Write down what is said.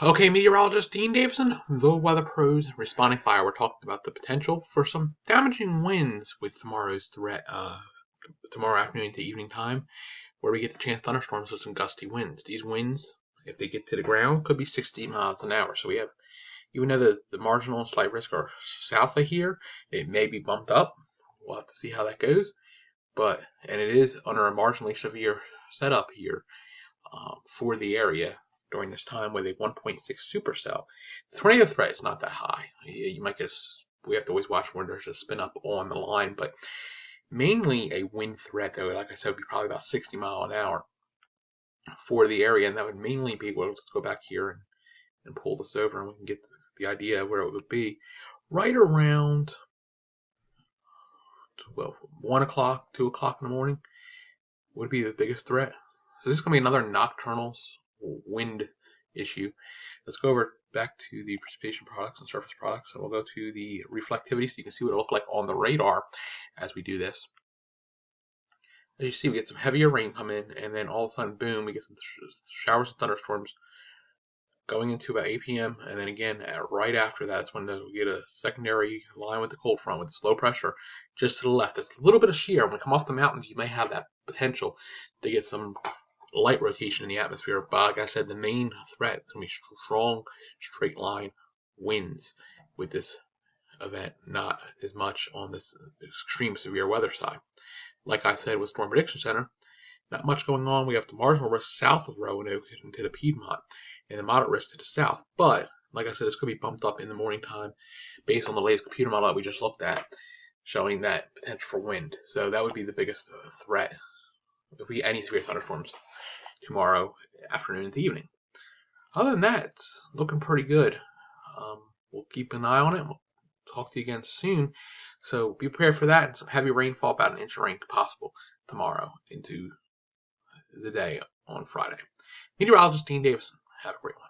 Okay, meteorologist Dean Davison, the weather pros responding fire. We're talking about the potential for some damaging winds with tomorrow's threat, tomorrow afternoon to evening time, where we get the chance thunderstorms with some gusty winds. These winds, if they get to the ground, could be 60 miles an hour. So we have, even though the marginal and slight risk are south of here, it may be bumped up. We'll have to see how that goes. And it is under a marginally severe setup here for the area during this time with a 1.6 supercell. The tornado threat is not that high. You might get we have to always watch when there's a spin up on the line, but mainly a wind threat, though, like I said, would be probably about 60 mile an hour for the area, and that would mainly be, well, let's go back here and pull this over and we can get the idea of where it would be. Right around, well, 1 o'clock, 2 o'clock in the morning would be the biggest threat. So this is going to be another nocturnal wind issue. Let's go over back to the precipitation products and surface products, and we'll go to the reflectivity so you can see what it looked like on the radar as we do this. As you see, we get some heavier rain come in, and then all of a sudden, boom, we get some showers and thunderstorms going into about 8 p.m. And then again, right after that's when we get a secondary line with the cold front with the slow pressure just to the left. There's a little bit of shear. When we come off the mountains, you may have that potential to get some light rotation in the atmosphere. But like I said, the main threat is going to be strong, straight line winds with this event, not as much on this extreme severe weather side. Like I said with Storm Prediction Center, not much going on. We have the marginal risk south of Roanoke into the Piedmont and the moderate risk to the south. But, like I said, this could be bumped up in the morning time based on the latest computer model that we just looked at, showing that potential for wind. So that would be the biggest threat if we get any severe thunderstorms tomorrow afternoon into evening. Other than that, it's looking pretty good. We'll keep an eye on it. We'll talk to you again soon. So be prepared for that and some heavy rainfall, about an inch of rain possible tomorrow into the day on Friday. Meteorologist Dean Davison. Have a great one.